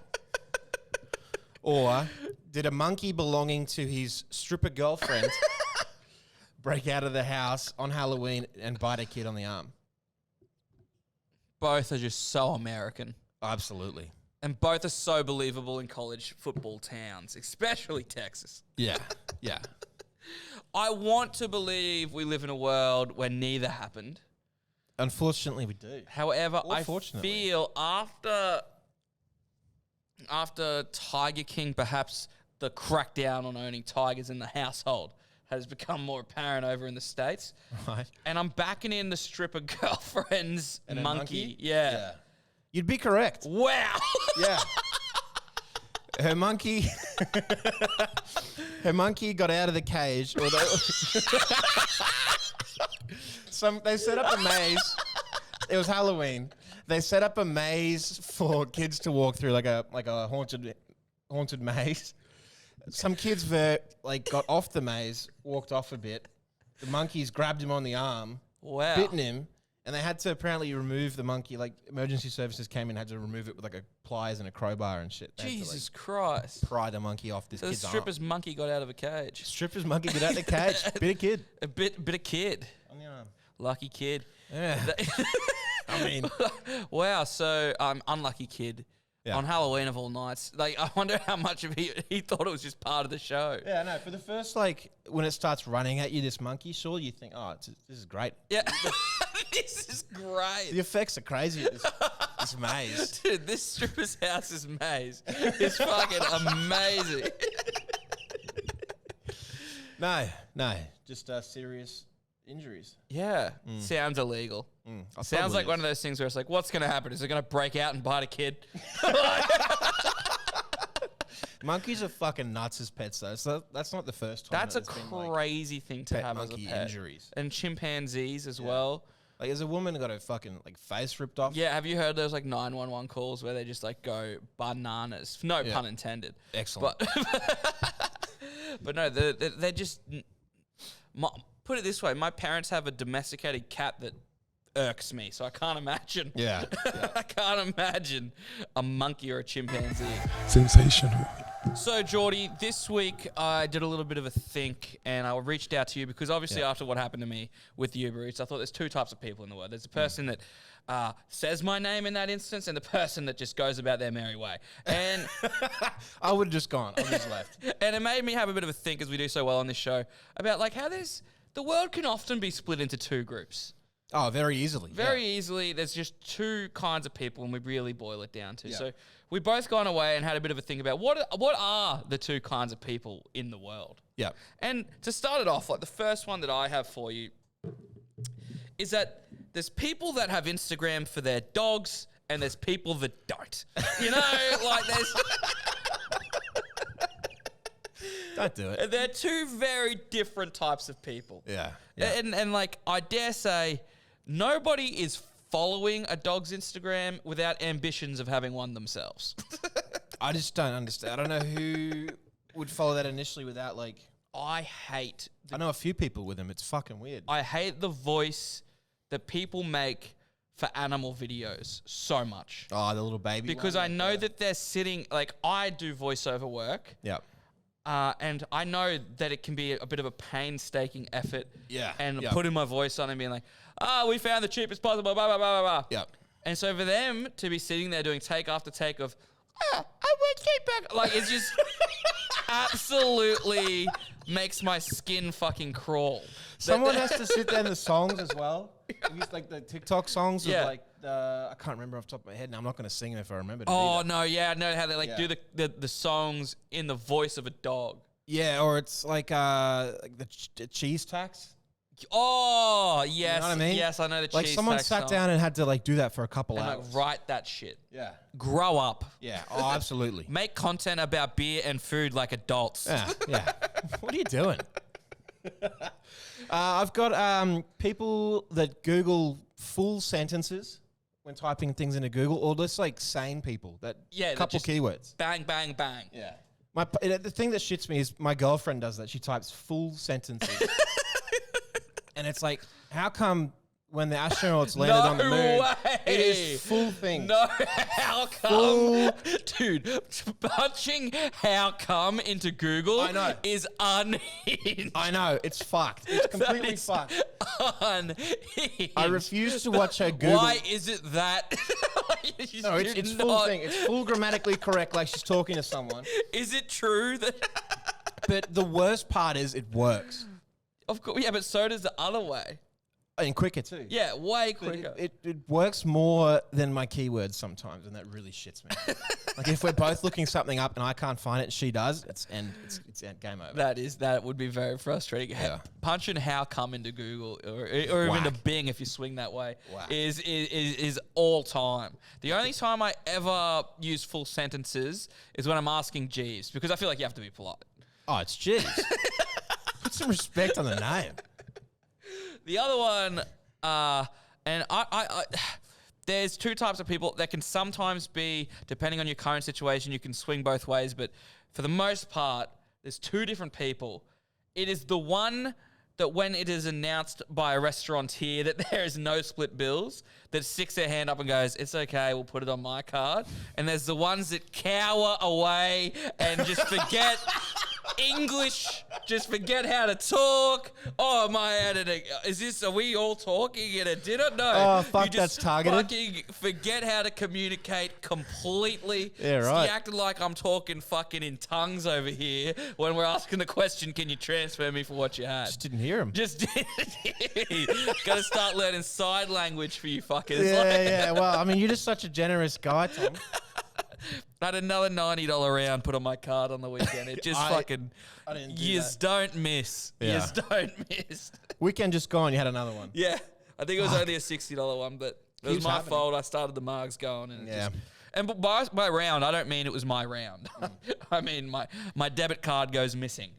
or did a monkey belonging to his stripper girlfriend break out of the house on Halloween and bite a kid on the arm? Both are just so American. Absolutely. And both are so believable in college football towns, especially Texas. Yeah, yeah. I want to believe we live in a world where neither happened. Unfortunately, we do. However, Or I fortunately. feel after Tiger King, perhaps the crackdown on owning tigers in the household has become more apparent over in the States. Right. And I'm backing in the stripper girlfriend's And a monkey. Yeah. You'd be correct. Wow. Yeah. Her monkey got out of the cage. Or they set up a maze. It was Halloween. They set up a maze for kids to walk through, like a haunted maze. Some kids got off the maze, walked off a bit. The monkeys grabbed him on the arm, Wow. bitten him, and they had to apparently remove the monkey. Like emergency services came in and had to remove it with like a pliers and a crowbar and shit. They had to, Jesus Christ. pry the monkey off this So the kid's stripper's monkey got out of a cage. arm. Stripper's monkey get out the cage. Bit of kid. A bit of kid. On the arm. Lucky kid. Yeah. I mean, Wow, so unlucky kid. Yeah. On Halloween of all nights. Like, I wonder how much of he thought it was just part of the show. yeah, no. For the first when it starts running at you, this monkey, surely you think, oh, this is great. Yeah. This is great. The effects are crazy at this maze. Dude, this stripper's house's maze is fucking amazing. No, just serious injuries. Yeah. Sounds illegal. Sounds like one of those things where it's like, what's going to happen? Is it going to break out and bite a kid? Monkeys are fucking nuts as pets, though. So that's not the first time. That's a that there's been, crazy thing to pet have as a monkey pet. injuries. And chimpanzees as well. Like, there's a woman who got her fucking face ripped off. Yeah, have you heard those like 911 calls where they just like go bananas? No pun intended. Excellent. But no, they're just. Put it this way: my parents have a domesticated cat that irks me, so I can't imagine. Yeah. I can't imagine a monkey or a chimpanzee. Sensational. So, Geordie, this week I did a little bit of a think, and I reached out to you because obviously after what happened to me with the Uber Eats, I thought there's two types of people in the world. There's the person that says my name in that instance, and the person that just goes about their merry way. And I would have just gone. I would have just left. and it made me have a bit of a think, as we do so well on this show, about like how the world can often be split into two groups. Oh, very easily. Very easily. There's just two kinds of people, and we really boil it down to. Yeah. So we both gone away and had a bit of a think about what are the two kinds of people in the world. Yeah. And to start it off, like the first one that I have for you is that there's people that have Instagram for their dogs, and there's people that don't. You know, like there's. Don't do it. They're two very different types of people. Yeah. And like, I dare say, nobody is following a dog's Instagram without ambitions of having one themselves. I just don't understand. I don't know who would follow that initially without like. I hate I know a few people with them. It's fucking weird. I hate the voice that people make for animal videos so much. Oh, the little baby. Because one, I know that they're sitting, like I do voiceover work. Yeah. And I know that it can be a bit of a painstaking effort. Yeah. And Yeah. putting my voice on and being like, we found the cheapest possible, blah, blah, blah, blah, blah. Yeah. And so for them to be sitting there doing take after take of, I want feedback. Like, it's just absolutely makes my skin fucking crawl. Someone has to sit there in the songs as well. Use like the TikTok songs Yeah. of like I can't remember off the top of my head. Now I'm not going to sing them if I remember. Oh, no, yeah, I know how they like Yeah. do the songs in the voice of a dog. Yeah, or it's like the cheese tax. Oh, yes. You know what I mean? Yes, I know the Like cheese someone tax sat song. down and had to like do that for a couple and hours. like write that shit. Yeah. Grow up. Yeah. Oh, absolutely. Make content about beer and food like adults. Yeah. Yeah. What are you doing? I've got people that Google full sentences when typing things into Google, or just like sane people that Yeah, that couple just- keywords. Bang, bang, bang. Yeah. The thing that shits me is my girlfriend does that. She types full sentences. And it's like, how come when the astronauts landed on the moon, way. it is full thing? No, how come? Dude, punching how come into Google I know. is unhinged. I know, it's fucked. It's completely is fucked. Unhinged. I refuse to watch her Google. Why is it that? You No, it's do full not- thing. It's full grammatically correct, like she's talking to someone. Is it true that? But the worst part is it works. Of course, yeah, but so does the other way. And quicker too. Yeah, way But quicker. it works more than my keywords sometimes, and that really shits me. Like if we're both looking something up and I can't find it and she does, it's game over. That would be very frustrating. Yeah. Punching how come into Google or even Whack. into Bing if you swing that way Whack. is all time. The only time I ever use full sentences is when I'm asking Jeeves, because I feel like you have to be polite. Oh, it's Jeeves. Put some respect on the name. The other one, and I there's two types of people that can sometimes be, depending on your current situation, you can swing both ways, but for the most part, there's two different people. It is the one that when it is announced by a restaurateur that there is no split bills, that sticks their hand up and goes, it's okay, we'll put it on my card. And there's the ones that cower away and just forget English, just forget how to talk. Oh, my editing. Are we all talking at a dinner? No. Oh, fuck, You just that's targeted. fucking forget how to communicate completely. Yeah, right. You acting like I'm talking fucking in tongues over here when we're asking the question, can you transfer me for what you had? Just didn't hear him. Just gotta start learning side language for you fuckers. Yeah. Well, I mean, you're just such a generous guy, Tom. I had another $90 round put on my card on the weekend. It just I fucking didn't do yous don't miss. Yeah. Yous don't miss. Weekend just gone. You had another one. Yeah, I think it was only a $60 one, but it was Keeps my happening. fault. I started the margs going, and Yeah. by round, I don't mean it was my round. I mean my debit card goes missing.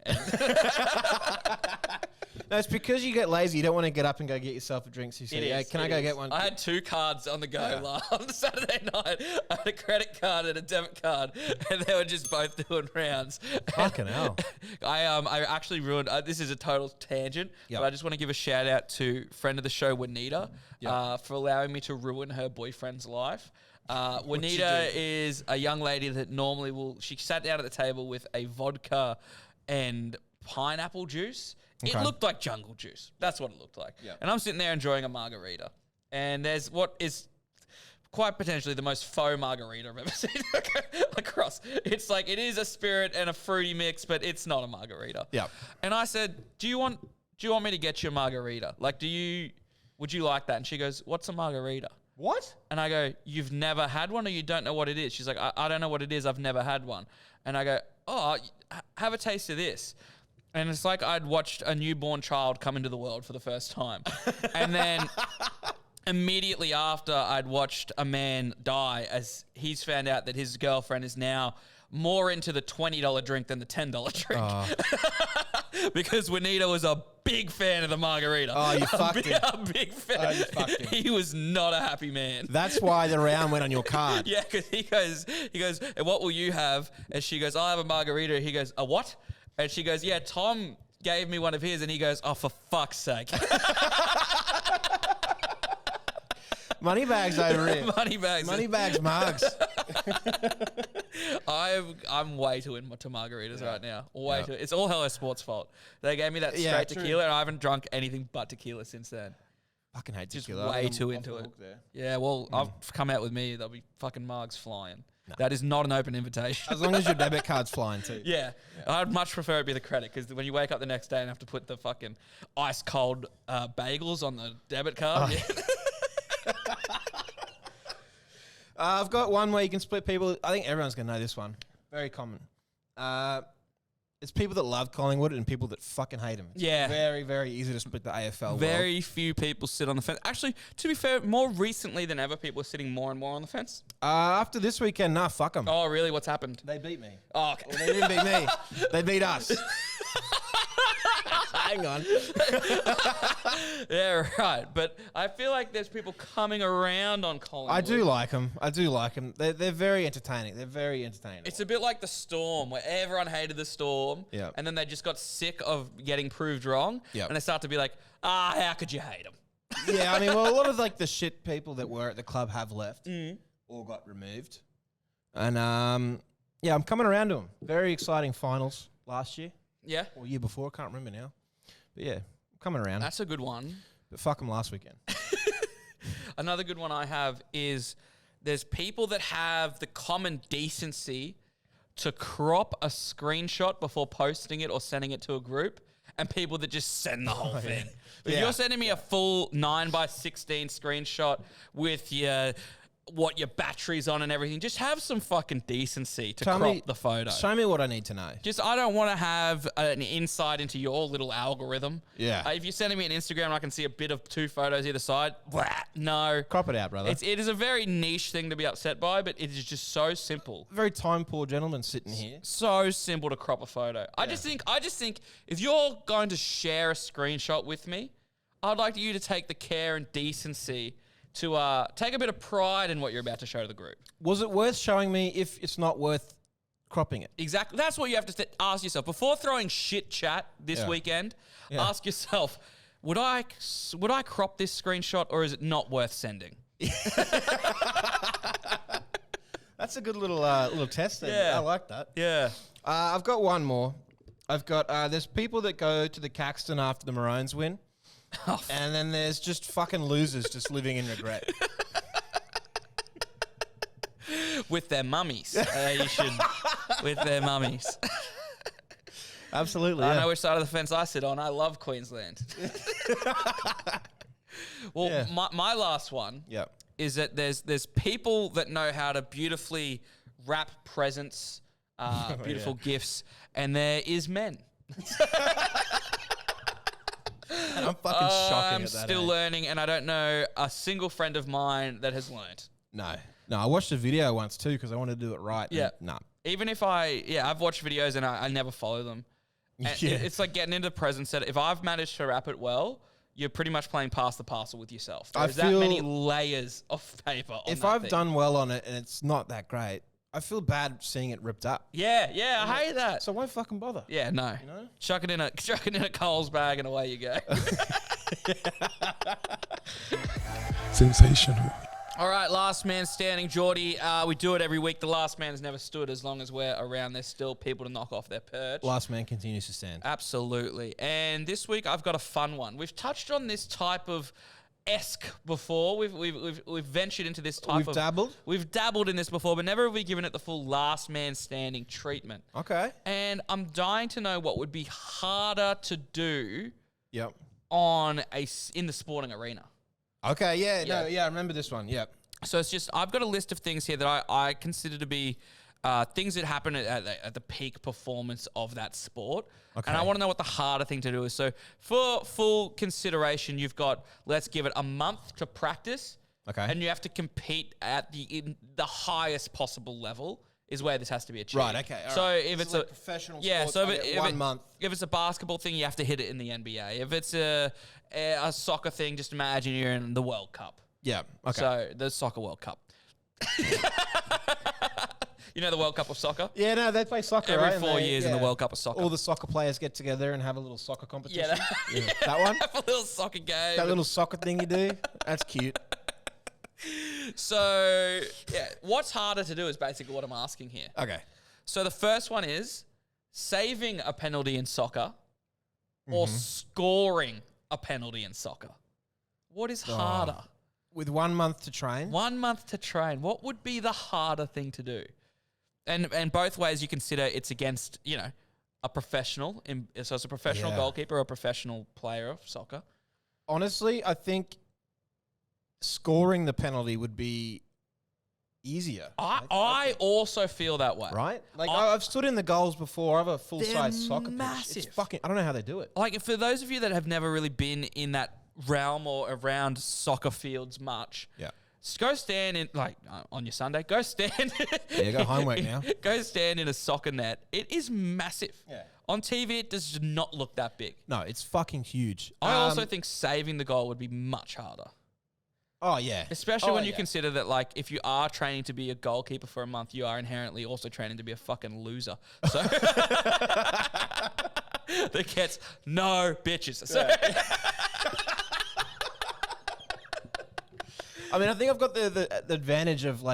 No, it's because you get lazy. You don't want to get up and go get yourself a drink. So you say, "Hey, can I go get one?" I had 2 cards on the go on Saturday night. I had a credit card and a debit card, and they were just both doing rounds. Fucking hell. I actually ruined. This is a total tangent, but I just want to give a shout out to friend of the show, Juanita, for allowing me to ruin her boyfriend's life. Juanita is a young lady that normally she sat down at the table with a vodka and pineapple juice. Okay. It looked like jungle juice. That's what it looked like. Yeah. And I'm sitting there enjoying a margarita. And there's what is quite potentially the most faux margarita I've ever seen across. It's like, it is a spirit and a fruity mix, but it's not a margarita. Yeah. And I said, do you want me to get you a margarita? Like, would you like that? And she goes, what's a margarita? What? And I go, you've never had one or you don't know what it is? She's like, I don't know what it is. I've never had one. And I go, oh, have a taste of this. And it's like I'd watched a newborn child come into the world for the first time. And then immediately after, I'd watched a man die as he's found out that his girlfriend is now more into the $20 drink than the $10 drink. Because Juanita was a big fan of the margarita. Oh, you fucked him. A big fan. Oh, you fucked him. He was not a happy man. That's why the round went on your card. Yeah, because he goes, and what will you have? And she goes, I'll have a margarita. He goes, a what? And she goes, yeah, Tom gave me one of his. And he goes, oh, for fuck's sake. Moneybags over here. Moneybags mugs. I'm way too into margaritas right now. Way too. It's all Hello Sports' fault. They gave me that straight tequila, and I haven't drunk anything but tequila since then. Fucking hate Just tequila. way too into it. Yeah, well, I've come out with me. There'll be fucking mugs flying. No. That is not an open invitation. As long as your debit card's flying too. Yeah. I'd much prefer it be the credit, because when you wake up the next day and have to put the fucking ice cold bagels on the debit card. Oh. I've got one where you can split people. I think everyone's going to know this one. Very common. It's people that love Collingwood and people that fucking hate them. It's very, very easy to split the AFL Very few people sit on the fence. Actually, to be fair, more recently than ever, people are sitting more and more on the fence. After this weekend, nah, fuck them. Oh, really? What's happened? They beat me. Oh, okay. Well, they didn't beat me. They beat us. Hang on. Yeah, right. But I feel like there's people coming around on Collingwood. I do like them. They're very entertaining. It's a bit like the Storm, where everyone hated the Storm, and then they just got sick of getting proved wrong, and they start to be like, how could you hate them? Yeah, I mean, well, a lot of like the shit people that were at the club have left or got removed. And I'm coming around to them. Very exciting finals last year. Yeah. Or year before, I can't remember now. But yeah, coming around. That's a good one. But fuck them last weekend. Another good one I have is there's people that have the common decency to crop a screenshot before posting it or sending it to a group, and people that just send the whole thing. If you're sending me a full 9:16 screenshot with what your battery's on and everything, just have some fucking decency to crop the photo. Show me what I need to know. I don't want to have an insight into your little algorithm. Yeah. If you're sending me an Instagram and I can see a bit of 2 photos either side, no. Crop it out, brother. It is a very niche thing to be upset by, but it is just so simple. Very time-poor gentleman sitting here. So simple to crop a photo. Yeah. I just think if you're going to share a screenshot with me, I'd like you to take the care and decency to take a bit of pride in what you're about to show to the group. Was it worth showing me if it's not worth cropping it? Exactly. That's what you have to ask yourself. Before throwing shit chat this weekend, ask yourself, would I crop this screenshot, or is it not worth sending? That's a good little test there. Yeah. I like that. Yeah. I've got one more. I've got there's people that go to the Caxton after the Maroons win. And then there's just fucking losers just living in regret. With their mummies. With their mummies. Absolutely. I know which side of the fence I sit on. I love Queensland. Well, my last one is that there's people that know how to beautifully wrap presents, beautiful gifts, and there is men. I'm fucking shocking. I'm still learning, and I don't know a single friend of mine that has learned. No, I watched a video once too because I wanted to do it right. Yeah, no. Even if I've watched videos and I never follow them. And Yeah. it's like getting into the present set. If I've managed to wrap it well, you're pretty much playing past the parcel with yourself. I There's that many feel- layers of paper on If that I've thing. done well on it and it's not that great, I feel bad seeing it ripped up. Yeah, I hate that. So why fucking bother? Yeah, no. You know? Chuck it in a Coles bag and away you go. Sensational. All right, last man standing, Geordie. We do it every week. The last man has never stood. As long as we're around, there's still people to knock off their perch. Last man continues to stand. Absolutely. And this week I've got a fun one. We've touched on this type of esque before. We've ventured into this type of... dabbled? We've dabbled in this before, but never have we given it the full last man standing treatment. Okay. And I'm dying to know what would be harder to do Yep. in the sporting arena. Okay, Yeah. I remember this one. Yep. So it's just, I've got a list of things here that I consider to be things that happen at the peak performance of that sport. Okay. And I want to know what the harder thing to do is. So for full consideration, you've got, let's give it a month to practice. Okay. And you have to compete at the highest possible level is where this has to be achieved. Right, okay. So if This it's is like professional sports, so I if get it, 1 month. If it's a basketball thing, you have to hit it in the NBA. If it's a soccer thing, just imagine you're in the World Cup. Yeah. Okay. So the Soccer World Cup. You know the World Cup of soccer? yeah, no, they play soccer, Every right? 4 years in the World Cup of soccer. All the soccer players get together and have a little soccer competition. Yeah, That one? have a little soccer game. That little soccer thing you do? That's cute. So, yeah, what's harder to do is basically what I'm asking here. Okay. So the first one is saving a penalty in soccer or scoring a penalty in soccer. What is harder? With 1 month to train? 1 month to train. What would be the harder thing to do? And both ways you consider it's against, a professional. So it's a professional Yeah. goalkeeper or a professional player of soccer. Honestly, I think scoring the penalty would be easier. I also feel that way. Right? Like, I've stood in the goals before. I have a full-size They're soccer pitch. massive. It's fucking... I don't know how they do it. Like, for those of you that have never really been in that realm or around soccer fields much, Yeah. just go stand in, on your Sunday, go stand. Yeah, you got homework now. Go stand in a soccer net. It is massive. Yeah. On TV, it does not look that big. No, it's fucking huge. I also think saving the goal would be much harder. Oh, yeah. Especially when you yeah. consider that, if you are training to be a goalkeeper for a month, you are inherently also training to be a fucking loser. So that gets no bitches. So I mean, I think I've got the advantage of,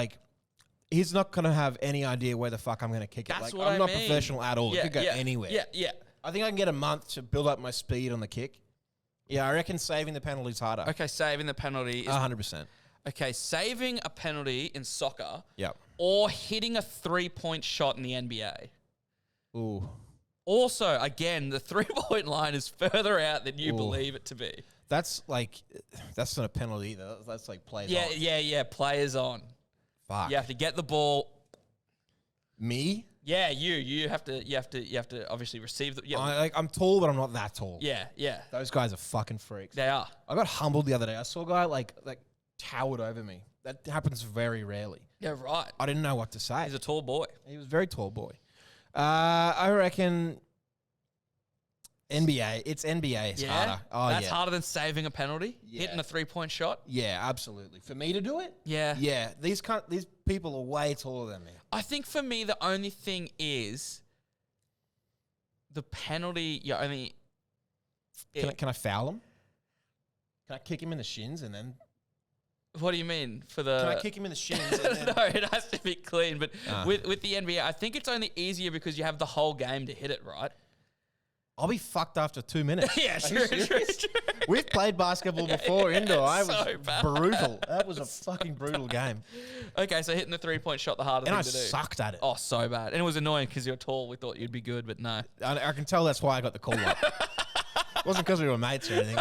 he's not going to have any idea where the fuck I'm going to kick it. That's Like, what I'm I not mean. professional at all. It could go anywhere. Yeah. I think I can get a month to build up my speed on the kick. Yeah, I reckon saving the penalty's harder. Okay, saving the penalty is 100%. okay. Saving a penalty in soccer, Yep. or hitting a 3-point shot in the NBA. Ooh. Also, again, the 3-point line is further out than you Ooh. believe it to be. That's not a penalty either. That's plays Yeah, on. yeah. Players on. Fuck. You have to get the ball. Me? Yeah, you have to obviously receive the. Yeah, I'm tall, but I'm not that tall. yeah. Those guys are fucking freaks. They are. I got humbled the other day. I saw a guy like towered over me. That happens very rarely. Yeah, right. I didn't know what to say. He's a tall boy. He was a very tall boy. I reckon NBA. It's NBA. It's harder. Oh, That's yeah. harder than saving a penalty, Yeah. hitting a 3-point shot. Yeah, absolutely. For me to do it? Yeah. Yeah. These people are way taller than me. I think for me, the only thing is the penalty. You only. Can I foul him? Can I kick him in the shins and then... What do you mean for the? Can I kick him in the shins and then... No, it has to be clean. But Ah. with the NBA, I think it's only easier because you have the whole game to hit it, right? I'll be fucked after 2 minutes. Yeah, Are true, you true, serious? true. We've played basketball before indoor. I was so bad. brutal. That was a fucking brutal game. Okay, so hitting the 3-point shot, the hardest And I thing to do. sucked at it. Oh, so bad. And it was annoying because you're tall. We thought you'd be good, but no. I can tell that's why I got the call up. It wasn't because we were mates or anything.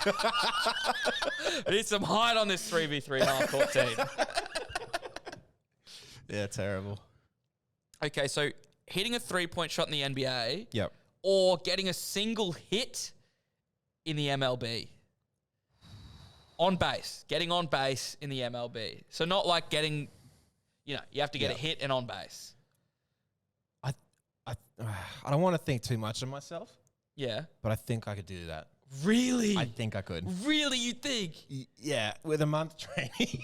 I need some height on this 3v3 half-court team. Yeah, terrible. Okay, so hitting a 3-point shot in the NBA Yep. or getting a single hit in the MLB. On base. Getting on base in the MLB. So not like getting, you have to get a hit and on base. I don't want to think too much of myself, Yeah. but I think I could do that. Really? I think I could. Really, you think? Yeah, with a month training.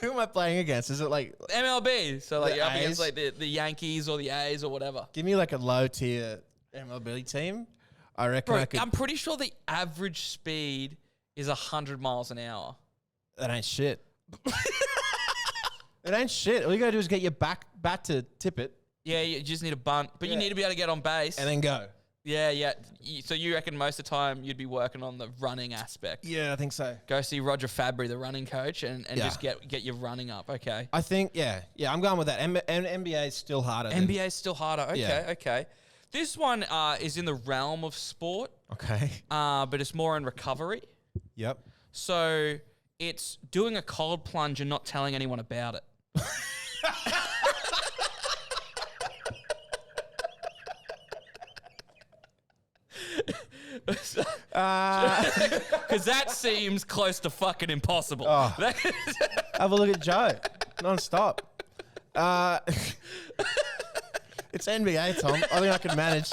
Who am I playing against? Is it like, MLB. So like The you're up against A's? like the Yankees or the A's or whatever. give me like a low tier MLB team? I reckon Bro, I could. I'm pretty sure the average speed is 100 miles an hour. That ain't shit. It ain't shit. All you gotta do is get your bat to tip it Yeah, you just need a bunt, but you Yeah. need to be able to get on base. and then go. Yeah, yeah. So you reckon most of the time you'd be working on the running aspect? Yeah, I think so. Go see Roger Fabry, the running coach, and Yeah. just get your running up. Okay. I think, yeah, I'm going with that. NBA is still harder. NBA is still harder. Okay, Yeah. okay. This one is in the realm of sport, Okay. but it's more in recovery. Yep. So it's doing a cold plunge and not telling anyone about it. Because that seems close to fucking impossible. Oh. Have a look at Joe. Non-stop. It's NBA, Tom. I think I can manage.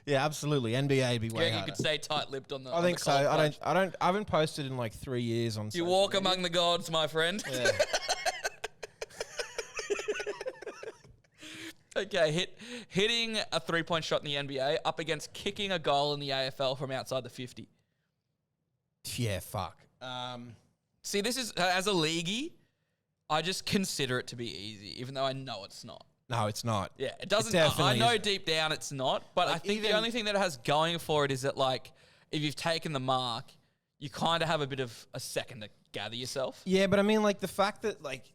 Yeah, absolutely. NBA would be You way reckon you harder. could stay tight-lipped on the I think the so. cold I plunge? haven't posted in like 3 years on You social walk media. among the gods, my friend. Yeah. Okay, hitting a 3-point shot in the NBA up against kicking a goal in the AFL from outside the 50. Yeah, fuck. See, this is, as a leaguey, I just consider it to be easy, even though I know it's not. No, it's not. Yeah, it doesn't. definitely I know isn't. deep down it's not, but I Like, think the even- only thing that it has going for it is that, like, if you've taken the mark, you kind of have a bit of a second to gather yourself. Yeah, but I mean, like the fact that like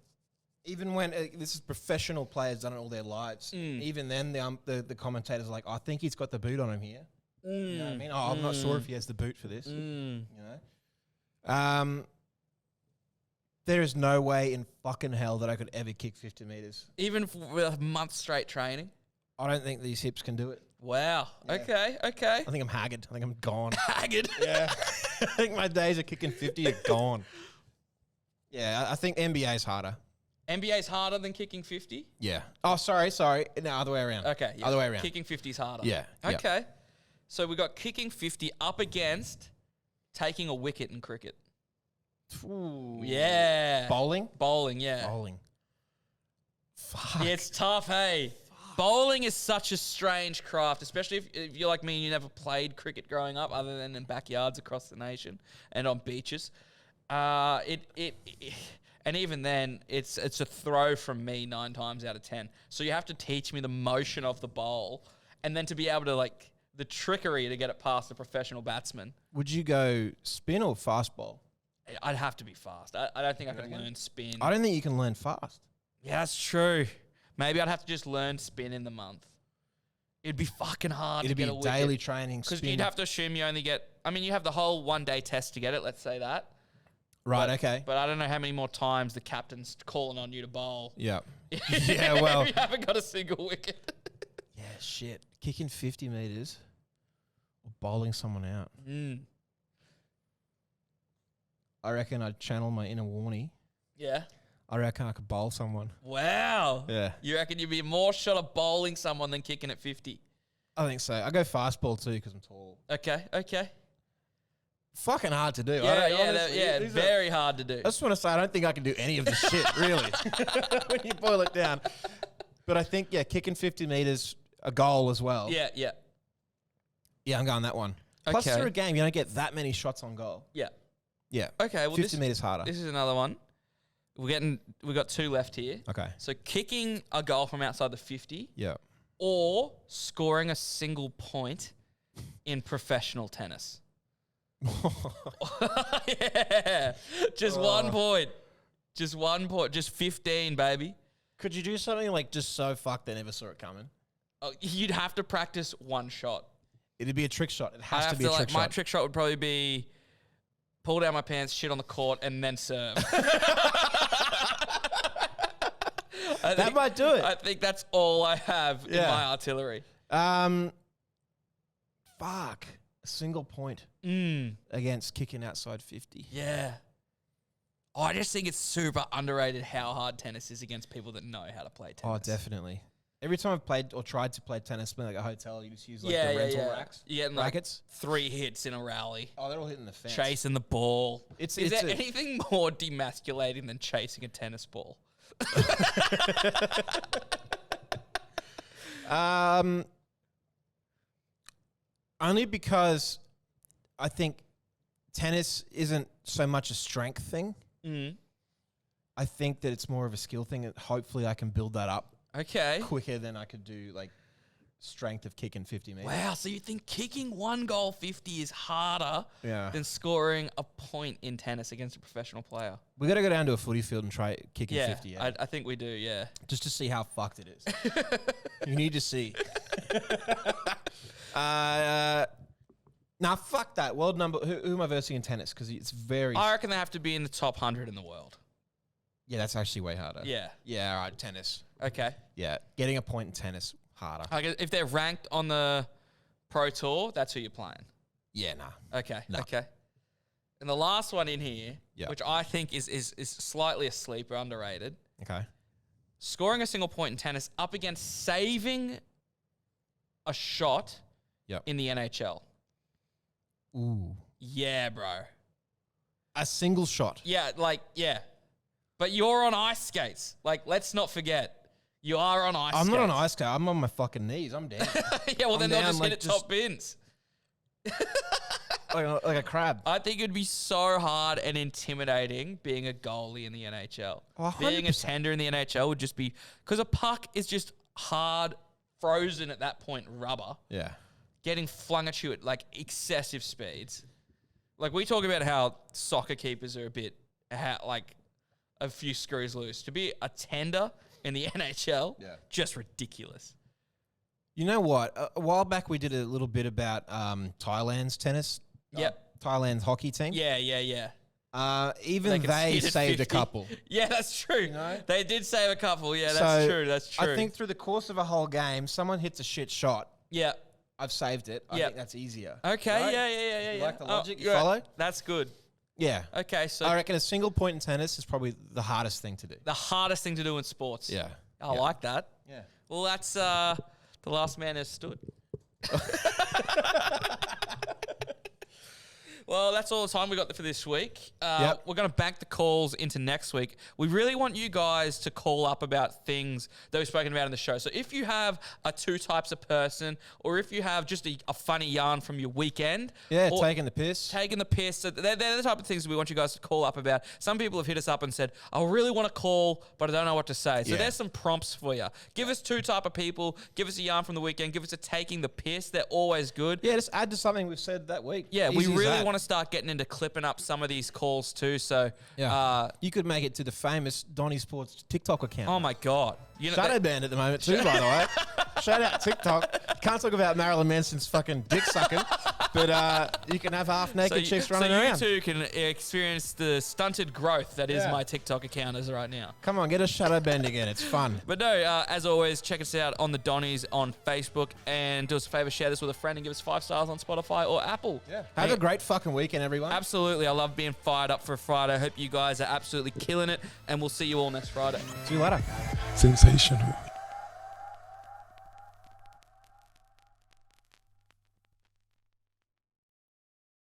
even when this is professional players done it all their lives, even then the commentators are like, I think he's got the boot on him here. You know what I mean? Oh, I'm not sure if he has the boot for this. You know. There is no way in fucking hell that I could ever kick 50 meters. Even with a month straight training. I don't think these hips can do it. Wow. Yeah. Okay. Okay. I think I'm haggard. I think I'm gone. Haggard. Yeah. I think my days of kicking 50 are gone. Yeah, I think NBA is harder. NBA's harder than kicking 50. Yeah. Oh, sorry. No, other way around. Okay. Yeah. Other way around. Kicking 50 is harder. Yeah. yeah. Okay. So we got kicking 50 up against taking a wicket in cricket. Ooh. Yeah. Bowling? Bowling, yeah. Bowling. Fuck. Yeah, it's tough, hey. Bowling is such a strange craft, especially if you're like me and you never played cricket growing up other than in backyards across the nation and on beaches. And even then, it's a throw from me 9 times out of 10. So you have to teach me the motion of the bowl and then to be able to, like, the trickery to get it past a professional batsman. Would you go spin or fast bowl? I'd have to be fast. I don't think I could reckon? learn spin. I don't think you can learn fast. Yeah, that's true. Maybe I'd have to just learn spin in the month. It'd be fucking hard It'd to be get a daily wicket. training. Because Spin. you'd have to assume you only get... I mean, you have the whole one-day test to get it, let's say that. Right, But- okay. But I don't know how many more times the captain's calling on you to bowl. Yeah. Yeah, well. You haven't got a single wicket. Yeah, shit. Kicking 50 meters or bowling someone out. I reckon I'd channel my inner Warnie. Yeah. I reckon I could bowl someone. Wow. Yeah. You reckon you'd be more shot of bowling someone than kicking at 50? I think so. I go fastball too because I'm tall. Okay. Fucking hard to do. Very hard to do. I just want to say I don't think I can do any of this shit, really, when you boil it down. But I think, yeah, kicking 50 meters, a goal as well. Yeah. Yeah, I'm going that one. Plus, Okay. through a game, you don't get that many shots on goal. Yeah. Yeah. Okay, well, 50 meters harder. this is another one. We got 2 left here. Okay. So kicking a goal from outside the 50 Yeah. or scoring a single point in professional tennis. Yeah. Just 1 point. Just 1 point. Just 15, baby. Could you do something like just so fucked they never saw it coming? Oh, you'd have to practice 1 shot. It'd be a trick shot. It I has to have be a to, trick my shot. trick shot would probably be pull down my pants, shit on the court, and then serve. That might do it. I think that's all I have in Yeah. my artillery. Fuck. A single point Mm. against kicking outside 50. Yeah. I just think it's super underrated how hard tennis is against people that know how to play tennis. Oh, definitely. Every time I've played or tried to play tennis, been like a hotel, you just use like the rental racks. Yeah, and rackets. Like 3 hits in a rally. Oh, they're all hitting the fence. Chasing the ball. Is there anything more demasculating than chasing a tennis ball? Only because I think tennis isn't so much a strength thing. Mm. I think that it's more of a skill thing. And hopefully, I can build that up Okay. quicker than I could do like strength of kicking 50 meters. Wow, so you think kicking 1 goal 50 is harder Yeah. than scoring a point in tennis against a professional player? We got to go down to a footy field and try kicking Yeah, 50. Yeah, I think we do, yeah. just to see how fucked it is. You need to see. Nah, fuck that. World number. Who am I versing in tennis? Because it's very. I reckon they have to be in the top 100 in the world. Yeah, that's actually way harder. Yeah. Yeah, all right, tennis. Okay. Yeah, getting a point in tennis, harder. Like if they're ranked on the Pro Tour, that's who you're playing. Yeah, nah. Okay. No. Okay. And the last one in here, Yeah. which I think is slightly a sleeper, underrated. Okay. Scoring a single point in tennis up against saving a shot Yep. in the NHL. Ooh. Yeah, bro. A single shot. Yeah, yeah. But you're on ice skates. Like, let's not forget. You are on ice skates. I'm not on ice skate. I'm on my fucking knees. I'm down. Yeah, well, I'm then they'll down, just like, hit it just- top bins. like a crab. I think it'd be so hard and intimidating being a goalie in the NHL. Oh, being a 100%. tender in the NHL would just be... Because a puck is just hard, frozen at that point, rubber. Yeah. Getting flung at you at, like, excessive speeds. Like, we talk about how soccer keepers are a bit... like, a few screws loose. To be a tender in the NHL, just ridiculous. You know what? A while back, we did a little bit about Thailand's tennis. Yep. Thailand's hockey team. Yeah. Even can they hit it saved 50. a couple. Yeah, that's true. know? They did save a couple. Yeah, So, that's true. That's true. I think through the course of a whole game, someone hits a shit shot. Yeah. I've saved it. I Yeah. think that's easier. Okay. Right? Yeah. You like the logic? You yeah. follow? That's good. Yeah. Okay, so I reckon a single point in tennis is probably the hardest thing to do. the hardest thing to do in sports. Yeah. I like that. Yeah. Well, that's the last man has stood. Well, that's all the time we got for this week. Yep. We're going to bank the calls into next week. We really want you guys to call up about things that we've spoken about in the show. So if you have a 2 types of person, or if you have just a funny yarn from your weekend. Yeah, or taking the piss. Taking the piss. So they're the type of things that we want you guys to call up about. Some people have hit us up and said, I really want to call, but I don't know what to say. So Yeah. there's some prompts for you. Give us 2 type of people. Give us a yarn from the weekend. Give us a taking the piss. They're always good. Yeah, just add to something we've said that week. Yeah, we Easy as really that. want to start getting into clipping up some of these calls too. So, Yeah. You could make it to the famous Donny Sports TikTok account. oh my God. You know, Shadow banned at the moment too, by the way. Shout out TikTok. Can't talk about Marilyn Manson's fucking dick sucking, but you can have half naked chicks running around. So you too can experience the stunted growth that is Yeah. my TikTok account as right now. Come on, get us shadow banned again. It's fun. But no, as always, check us out on the Donnies on Facebook, and do us a favor, share this with a friend and give us 5 stars on Spotify or Apple. Yeah. Have a great fucking weekend, everyone. Absolutely. I love being fired up for a Friday. Hope you guys are absolutely killing it, and we'll see you all next Friday. See you later. Sensational.